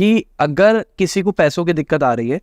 कि अगर किसी को पैसों की दिक्कत आ रही है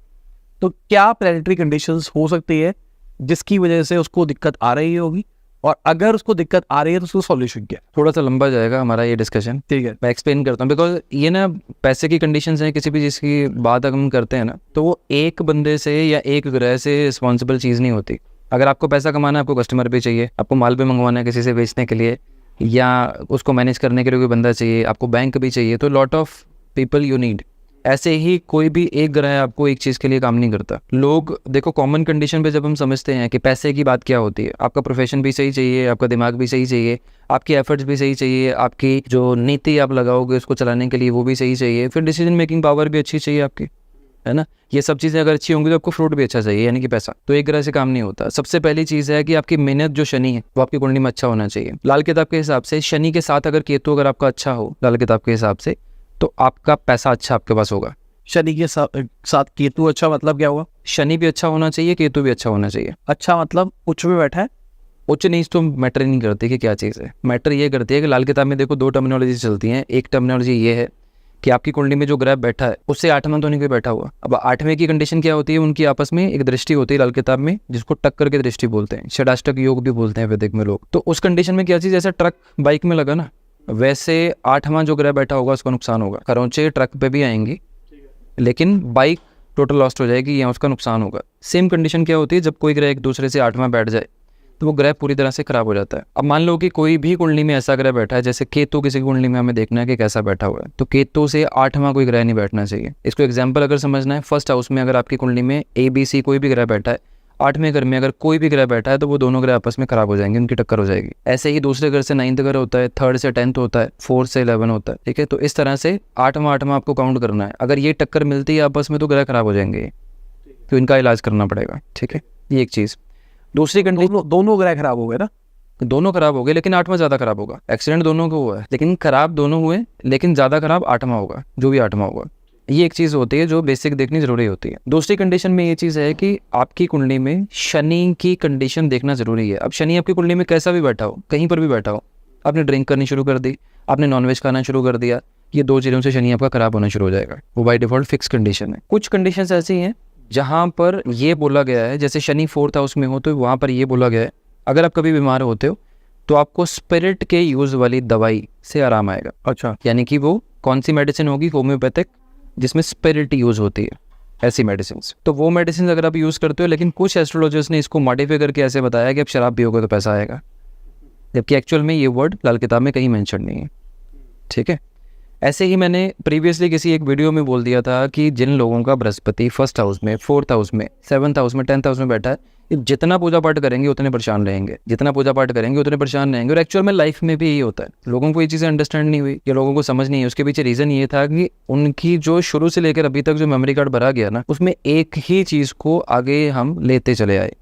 तो क्या प्लानिटरी कंडीशंस हो सकती है जिसकी वजह से उसको दिक्कत आ रही होगी, और अगर उसको दिक्कत आ रही है तो उसको सॉल्यूशन क्या है? थोड़ा सा लंबा जाएगा हमारा ये डिस्कशन, ठीक है, मैं एक्सप्लेन करता हूँ। बिकॉज ये ना पैसे की कंडीशंस हैं, किसी भी चीज़ की बात अगर हम करते हैं ना, तो वो एक बंदे से या एक ग्रह से रिस्पॉन्सिबल चीज़ नहीं होती। अगर आपको पैसा कमाना है, आपको कस्टमर भी चाहिए, आपको माल भी मंगवाना है किसी से बेचने के लिए, या उसको मैनेज करने के लिए कोई बंदा चाहिए, आपको बैंक भी चाहिए, तो lot of people you need. ऐसे ही कोई भी एक ग्रह आपको एक चीज़ के लिए काम नहीं करता। लोग देखो, कॉमन कंडीशन पे जब हम समझते हैं कि पैसे की बात क्या होती है, आपका प्रोफेशन भी सही चाहिए, आपका दिमाग भी सही चाहिए, आपकी एफर्ट्स भी सही चाहिए, आपकी जो नीति आप लगाओगे उसको चलाने के लिए वो भी सही चाहिए, फिर डिसीजन मेकिंग पावर भी अच्छी चाहिए आपकी, है ना। ये सब चीज़ें अगर अच्छी होंगी तो आपको फ्रूट भी अच्छा चाहिए, यानी कि पैसा। तो एक ग्रह से काम नहीं होता। सबसे पहली चीज़ है कि आपकी मेहनत जो शनि है वो आपकी कुंडली में अच्छा होना चाहिए। लाल किताब के हिसाब से शनि के साथ अगर केतु अगर आपका अच्छा हो लाल किताब के हिसाब से, तो आपका पैसा अच्छा आपके पास होगा। शनि के साथ केतु अच्छा मतलब क्या हुआ? शनि भी अच्छा होना चाहिए, केतु भी अच्छा होना चाहिए। अच्छा मतलब उच्च में बैठा है? उच्च नीच तो मैटर नहीं करती कि क्या चीज़ है, मैटर ये करती है कि लाल किताब में देखो दो टर्मिनोलॉजी चलती हैं। एक टर्मिनोलॉजी ये है कि आपकी कुंडली में जो ग्रह बैठा है उससे आठवां तो नहीं कोई बैठा हुआ। अब आठवें की कंडीशन क्या होती है, उनकी आपस में एक दृष्टि होती है लाल किताब में, जिसको टक्कर की दृष्टि बोलते हैं, षडाष्टक योग भी बोलते हैं वैदिक में लोग। तो उस कंडीशन में क्या चीज़, जैसे ट्रक बाइक में लगा ना, वैसे आठवां जो ग्रह बैठा होगा उसका नुकसान होगा। खरोंचे ट्रक पे भी आएंगी लेकिन बाइक टोटल लॉस्ट हो जाएगी या उसका नुकसान होगा। सेम कंडीशन क्या होती है, जब कोई ग्रह एक दूसरे से आठवां बैठ जाए तो वो ग्रह पूरी तरह से खराब हो जाता है। अब मान लो कि कोई भी कुंडली में ऐसा ग्रह बैठा है, जैसे केतु किसी कुंडली में हमें देखना है कि कैसा बैठा हुआ है, तो केतु से आठवां कोई ग्रह नहीं बैठना चाहिए। इसको एग्जाम्पल अगर समझना है, फर्स्ट हाउस में अगर आपकी कुंडली में ABC कोई भी ग्रह बैठा है, आठवें घर में अगर कोई भी ग्रह बैठा है, तो वो दोनों ग्रह आपस में खराब हो जाएंगे, उनकी टक्कर हो जाएगी। ऐसे ही दूसरे घर से 9th घर होता है, 3rd से 10th होता है, 4th से 11 होता है, ठीक है। तो इस तरह से आठवां आपको काउंट करना है। अगर ये टक्कर मिलती है आपस में तो ग्रह खराब हो जाएंगे, तो इनका इलाज करना पड़ेगा, ठीक है। ये एक चीज़। दूसरी कंडीशन, दोनों ग्रह खराब हो गए ना? दोनों खराब हो गए लेकिन आठवां ज़्यादा खराब होगा। एक्सीडेंट दोनों को हुआ है लेकिन खराब दोनों हुए, लेकिन ज़्यादा खराब आठवां होगा, जो भी आठवां होगा। ये एक चीज़ होती है जो बेसिक देखनी जरूरी होती है। दूसरी कंडीशन में ये चीज़ है कि आपकी कुंडली में शनि की कंडीशन देखना जरूरी है। अब शनि आपकी कुंडली में कैसा भी बैठा हो, कहीं पर भी बैठा हो, आपने ड्रिंक करनी शुरू कर दी, आपने नॉनवेज खाना शुरू कर दिया, ये दो चीज़ों से शनि आपका खराब होना शुरू हो जाएगा। वो बाय डिफॉल्ट फिक्स कंडीशन है। कुछ कंडीशन ऐसी हैं जहाँ पर ये बोला गया है, जैसे शनि 4th हाउस में हो तो वहाँ पर ये बोला गया है अगर आप कभी बीमार होते हो तो आपको स्पिरिट के यूज़ वाली दवाई से आराम आएगा। अच्छा, यानी कि वो कौन सी मेडिसिन होगी, होम्योपैथिक, जिसमें स्पिरिट यूज़ होती है, ऐसी मेडिसिन। तो वो मेडिसिन अगर आप यूज़ करते हो, लेकिन कुछ एस्ट्रोलॉजर्स ने इसको मॉडिफाई करके ऐसे बताया कि आप शराब पियोगे तो पैसा आएगा, जबकि एक्चुअल में ये वर्ड लाल किताब में कहीं मेंशन नहीं है, ठीक है। ऐसे ही मैंने प्रीवियसली किसी एक वीडियो में बोल दिया था कि जिन लोगों का बृहस्पति 1st हाउस में, 4th हाउस में, 7th हाउस में, 10th हाउस में बैठा है, ये जितना पूजा पाठ करेंगे उतने परेशान रहेंगे, जितना पूजा पाठ करेंगे उतने परेशान रहेंगे। और एक्चुअल में लाइफ में भी यही होता है। लोगों को ये चीज़ें अंडरस्टैंड नहीं हुई या लोगों को समझ नहीं है। उसके पीछे रीज़न ये था कि उनकी जो शुरू से लेकर अभी तक जो मेमोरी कार्ड भरा गया ना, उसमें एक ही चीज़ को आगे हम लेते चले आए